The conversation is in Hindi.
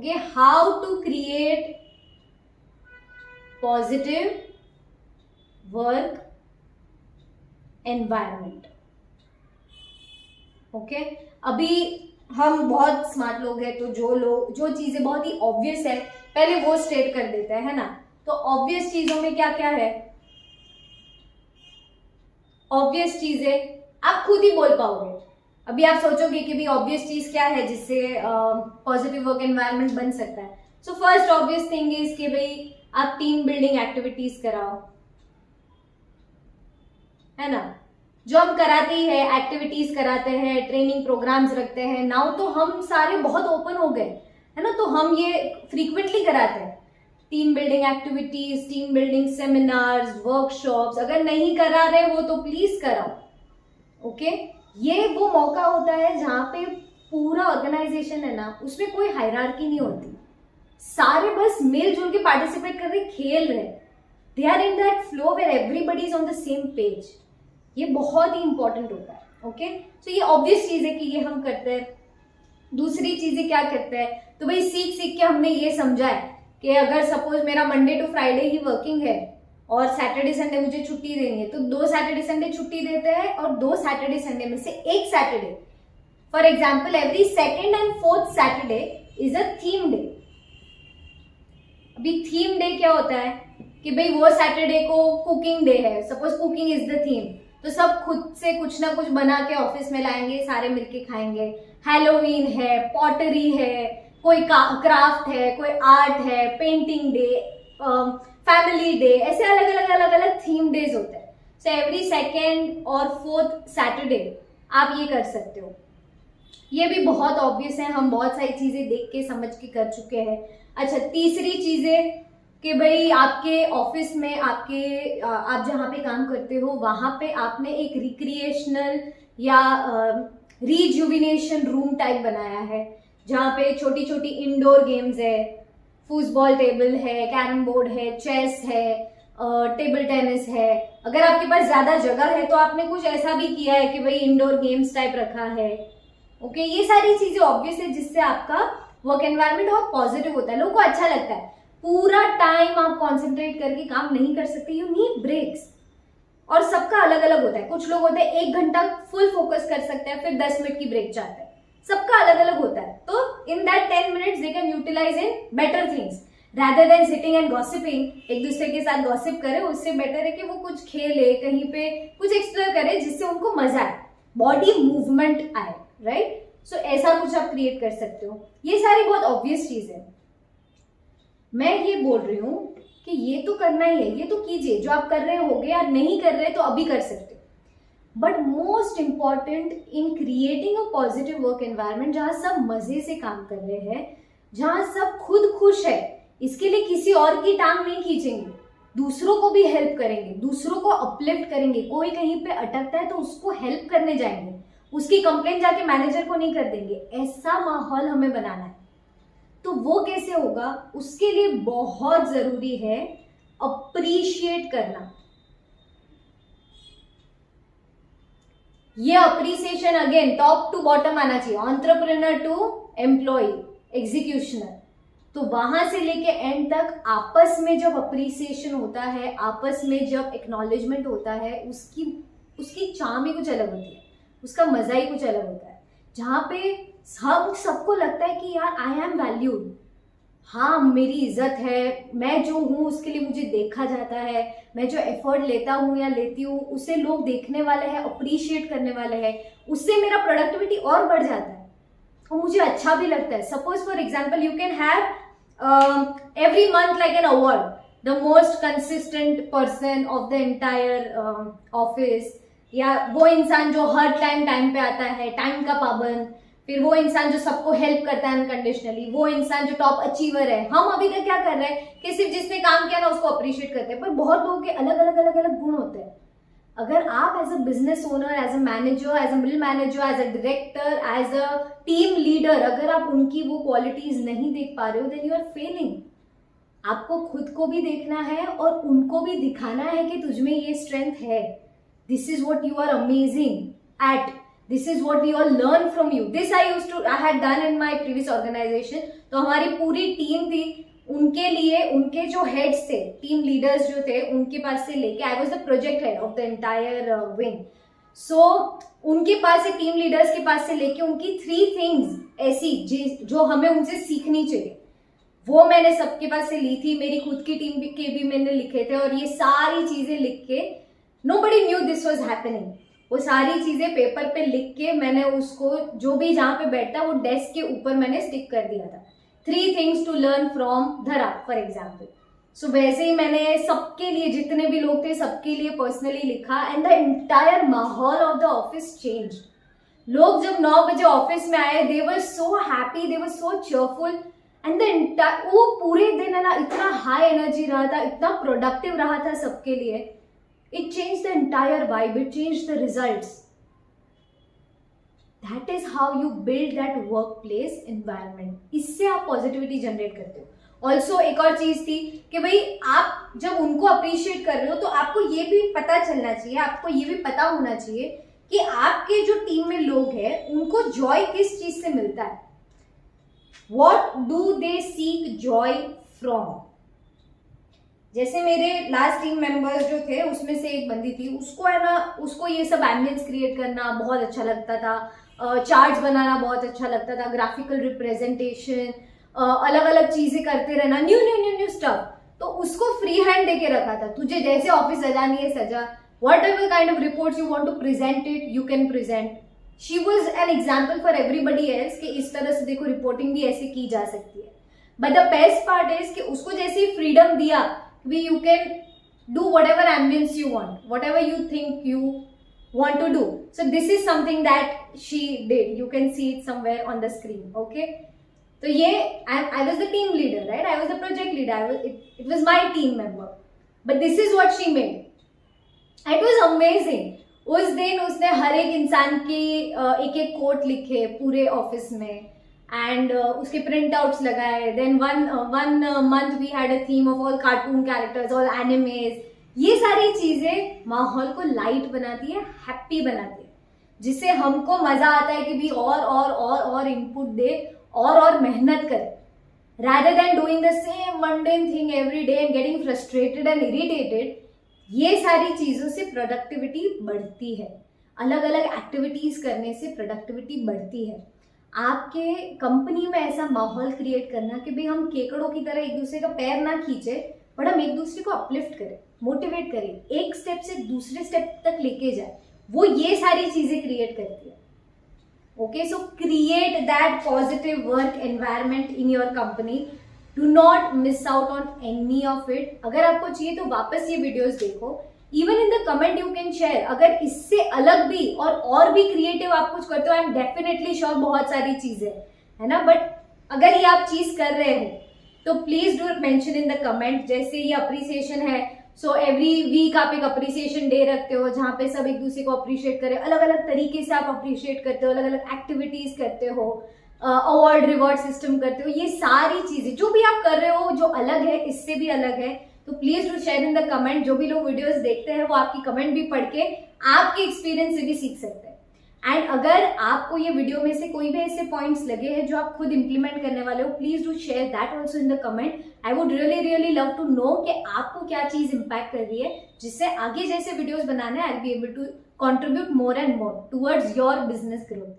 Okay, how to create positive work environment. Okay, अभी हम बहुत स्मार्ट लोग हैं, तो जो चीजें बहुत ही ऑब्वियस है पहले वो स्टेट कर देते हैं, है ना। तो ऑब्वियस चीजों में क्या क्या है, ऑब्वियस चीजें आप खुद ही बोल पाओगे। अभी आप सोचोगे कि भाई ऑब्वियस चीज क्या है जिससे पॉजिटिव वर्क एनवायरनमेंट बन सकता है। So first obvious thing is कि भाई आप टीम बिल्डिंग एक्टिविटीज कराओ, है ना। जो हम कराते ही है, एक्टिविटीज कराते हैं, ट्रेनिंग प्रोग्राम्स रखते हैं। नाउ तो हम सारे बहुत ओपन हो गए, है ना, तो हम ये फ्रीक्वेंटली कराते हैं, team building activities, team building seminars, workshops. अगर नहीं करा रहे हो तो प्लीज कराओ। ओके, ये वो मौका होता है जहां पे पूरा ऑर्गेनाइजेशन है ना, उसमें कोई हायरार्की नहीं होती, सारे बस मिलजुल के पार्टिसिपेट कर रहे, खेल रहे, they are in that flow where everybody is on the same page. ये बहुत ही इंपॉर्टेंट होता है। ओके, तो ये ऑब्वियस चीज है कि ये हम करते हैं। दूसरी चीजें क्या करते हैं, तो भाई सीख सीख के हमने ये समझा है कि अगर सपोज मेरा मंडे टू फ्राइडे ही वर्किंग है और सैटरडे संडे मुझे छुट्टी देनी है, तो 2 सैटरडे संडे छुट्टी देते हैं और 2 सैटरडे संडे में से एक Saturday, for example every second and fourth Saturday is a theme day. अभी थीम डे क्या होता है कि भाई वो सैटरडे को कुकिंग डे है, suppose cooking is the theme, तो सब खुद से कुछ ना कुछ बना के ऑफिस में लाएंगे, सारे मिलके खाएंगे। हैलोवीन है, पॉटरी है, कोई क्राफ्ट है, कोई आर्ट है, पेंटिंग डे, फैमिली डे, ऐसे अलग अलग थीम डेज होते हैं। सो एवरी सेकेंड और फोर्थ सैटरडे आप ये कर सकते हो। ये भी बहुत ऑब्वियस है, हम बहुत सारी चीजें देख के समझ के कर चुके हैं। अच्छा, तीसरी चीजें कि भाई आपके ऑफिस में आप जहाँ पे काम करते हो वहां पे आपने एक रिक्रिएशनल या रिजुविनेशन रूम टाइप बनाया है, जहाँ पे छोटी छोटी इंडोर गेम्स है, फुटबॉल टेबल है, कैरम बोर्ड है, चेस है, टेबल टेनिस है। अगर आपके पास ज्यादा जगह है तो आपने कुछ ऐसा भी किया है कि भाई इंडोर गेम्स टाइप रखा है। ओके, ये सारी चीजें ऑब्वियस है जिससे आपका वर्क एनवायरनमेंट बहुत पॉजिटिव होता है, लोगों को अच्छा लगता है। पूरा टाइम आप कॉन्सेंट्रेट करके काम नहीं कर सकते, यू नीड ब्रेक्स। और सबका अलग अलग होता है, कुछ लोग होते हैं 1 घंटा फुल फोकस कर सकते हैं, फिर 10 मिनट की ब्रेक चाहते हैं, सबका अलग अलग होता है। तो in that 10 minutes they can utilize in better things rather than sitting and gossiping। एक दूसरे के साथ गॉसिप करे, उससे बेटर है कि वो कुछ खेले, कहीं पे कुछ एक्सप्लोर करे जिससे उनको मजा आए, बॉडी मूवमेंट आए, राइट। सो ऐसा कुछ आप क्रिएट कर सकते हो। ये सारी बहुत ऑब्वियस चीज है। मैं ये बोल रही हूं कि ये तो करना ही है, ये तो कीजिए, जो आप कर रहे होगे, या नहीं कर रहे तो अभी कर सकते हो। But most important in creating a positive work environment, जहां सब मजे से काम कर रहे हैं, जहां सब खुद खुश है, इसके लिए किसी और की टांग नहीं खींचेंगे, दूसरों को भी हेल्प करेंगे, दूसरों को अपलिफ्ट करेंगे। कोई कहीं पे अटकता है तो उसको हेल्प करने जाएंगे, उसकी कंप्लेंट जाके मैनेजर को नहीं कर देंगे। ऐसा माहौल हमें बनाना है। तो वो कैसे होगा, उसके लिए बहुत जरूरी है अप्रिशिएट करना। ये appreciation again top to bottom आना चाहिए, एंटरप्रेन्योर टू एम्प्लॉय, एग्जीक्यूशनर। तो वहां से लेके एंड तक आपस में जब अप्रिसिएशन होता है, आपस में जब एक्नॉलेजमेंट होता है, उसकी चार्म ही कुछ अलग होती है, उसका मजा ही कुछ अलग होता है। जहां पे सबको लगता है कि यार आई एम वैल्यूड, हाँ मेरी इज्जत है, मैं जो हूँ उसके लिए मुझे देखा जाता है, मैं जो एफर्ट लेता हूँ या लेती हूँ उसे लोग देखने वाले हैं, अप्रिशिएट करने वाले हैं, उससे मेरा प्रोडक्टिविटी और बढ़ जाता है और मुझे अच्छा भी लगता है। Suppose for example you can have every month like an award, the most consistent person of the entire office, या वो इंसान जो हर टाइम पे आता है, टाइम का पाबंद, फिर वो इंसान जो सबको हेल्प करता है अनकंडीशनली, वो इंसान जो टॉप अचीवर है। हम अभी तक क्या कर रहे हैं कि सिर्फ जिसने काम किया ना उसको अप्रिशिएट करते हैं, पर बहुत लोगों के अलग अलग गुण होते हैं। अगर आप as a business owner, as a manager, as a middle manager, as a director, as a team leader, अगर आप उनकी वो क्वालिटीज नहीं देख पा रहे हो, देन यू आर फेलिंग। आपको खुद को भी देखना है और उनको भी दिखाना है कि तुझमें ये स्ट्रेंथ है, this is what you are amazing at, this is what we all learn from you. This I used to, I had done in my previous organization. तो हमारी पूरी टीम थी, उनके लिए उनके जो हेड्स थे, टीम लीडर्स जो थे, उनके पास से लेके, I was the project head of the entire wing, so उनके पास से, टीम लीडर्स के पास से लेके उनकी 3 थिंग्स ऐसी जो हमें उनसे सीखनी चाहिए, वो मैंने सबके पास से ली थी। मेरी खुद की टीम के भी मैंने लिखे थे, और ये सारी चीजें लिख के, nobody knew this was happening, वो सारी चीजें पेपर पे लिख के मैंने उसको, जो भी जहाँ पे बैठता वो डेस्क के ऊपर मैंने स्टिक कर दिया था। 3 थिंग्स टू लर्न फ्रॉम धरा फॉर एग्जाम्पल। सो वैसे ही मैंने सबके लिए, जितने भी लोग थे सबके लिए पर्सनली लिखा, एंड द एंटायर माहौल ऑफ द ऑफिस चेंज। लोग जब 9 बजे ऑफिस में आए, they were so happy, they were so cheerful, and the entire, वो पूरे दिन है ना इतना हाई एनर्जी रहा था, इतना प्रोडक्टिव रहा था सबके लिए। It change the entire vibe, it change the results. That is how you build that work place environment. इससे आप पॉजिटिविटी जनरेट करते हो। ऑल्सो एक और चीज थी कि भाई आप जब उनको अप्रिशिएट कर रहे हो तो आपको ये भी पता चलना चाहिए, आपको ये भी पता होना चाहिए कि आपके जो टीम में लोग हैं उनको जॉय किस चीज से मिलता है। What do they seek Joy from. जैसे मेरे लास्ट टीम मेंबर्स जो थे उसमें से एक बंदी थी, उसको है ना, उसको ये सब एम्बियंस क्रिएट करना बहुत अच्छा लगता था, चार्ट्स बनाना बहुत अच्छा लगता था, ग्राफिकल रिप्रेजेंटेशन, अलग अलग चीजें करते रहना, new new new new stuff. तो उसको फ्री हैंड देके रखा था, तुझे जैसे ऑफिस सजानी है सजा, whatever kind of reports you want to present it, you can present. She was an example for everybody else कि इस तरह से देखो रिपोर्टिंग भी ऐसे की जा सकती है। But the best part is कि उसको जैसे फ्रीडम दिया, you can do whatever ambience you want, whatever you think you want to do. So this is something that she did. You can see it somewhere on the screen. Okay, so I was the team leader, right? I was the project leader. It was my team member, but this is what she made. It was amazing. उस दिन उसने हर एक इंसान की एक एक कोट लिखे पूरे ऑफिस में, एंड उसके प्रिंट आउट्स लगाए। Then one month we had a theme of all cartoon characters, all animes. ये सारी चीजें माहौल को लाइट बनाती है, हैप्पी बनाती है, जिससे हमको मजा आता है कि भी और इनपुट दे और मेहनत करे, rather than doing the same mundane thing every day and getting frustrated and irritated। ये सारी चीजों से प्रोडक्टिविटी बढ़ती है, अलग अलग एक्टिविटीज करने से प्रोडक्टिविटी बढ़ती है। आपके कंपनी में ऐसा माहौल क्रिएट करना कि भाई हम केकड़ों की तरह एक दूसरे का पैर ना खींचे, बट हम एक दूसरे को अपलिफ्ट करें, मोटिवेट करें, एक स्टेप से दूसरे स्टेप तक लेके जाए, वो ये सारी चीजें क्रिएट करती है। Okay, so create that positive work environment in your company. Do not miss out on any of it. अगर आपको चाहिए तो वापस ये वीडियोस देखो, even in the comment you can share. अगर इससे अलग भी और भी क्रिएटिव आप कुछ करते हो, आई एम डेफिनेटली श्योर बहुत सारी चीजें है ना, बट अगर ये आप चीज कर रहे हो तो please do mention in the comment. जैसे ये अप्रिसिएशन है, सो एवरी वीक आप एक अप्रिसिएशन डे रखते हो जहाँ पे सब एक दूसरे को अप्रिशिएट करें, अलग अलग तरीके से आप अप्रिशिएट करते हो, अलग अलग एक्टिविटीज करते हो, अवार्ड रिवॉर्ड सिस्टम करते हो। ये सारी चीजें जो भी आप कर रहे हो जो अलग है, इससे भी अलग है, तो please do share in the comment. जो भी लोग वीडियोस देखते हैं वो आपकी कमेंट भी पढ़ के आपके एक्सपीरियंस से भी सीख सकते हैं। एंड अगर आपको ये वीडियो में से कोई भी ऐसे पॉइंट्स लगे हैं जो आप खुद इंप्लीमेंट करने वाले हो, please do share that also in the comment. I would really love to know कि आपको क्या चीज इंपैक्ट कर रही है, जिससे आगे जैसे वीडियोस बनाने I will be able to contribute more and more towards your business growth.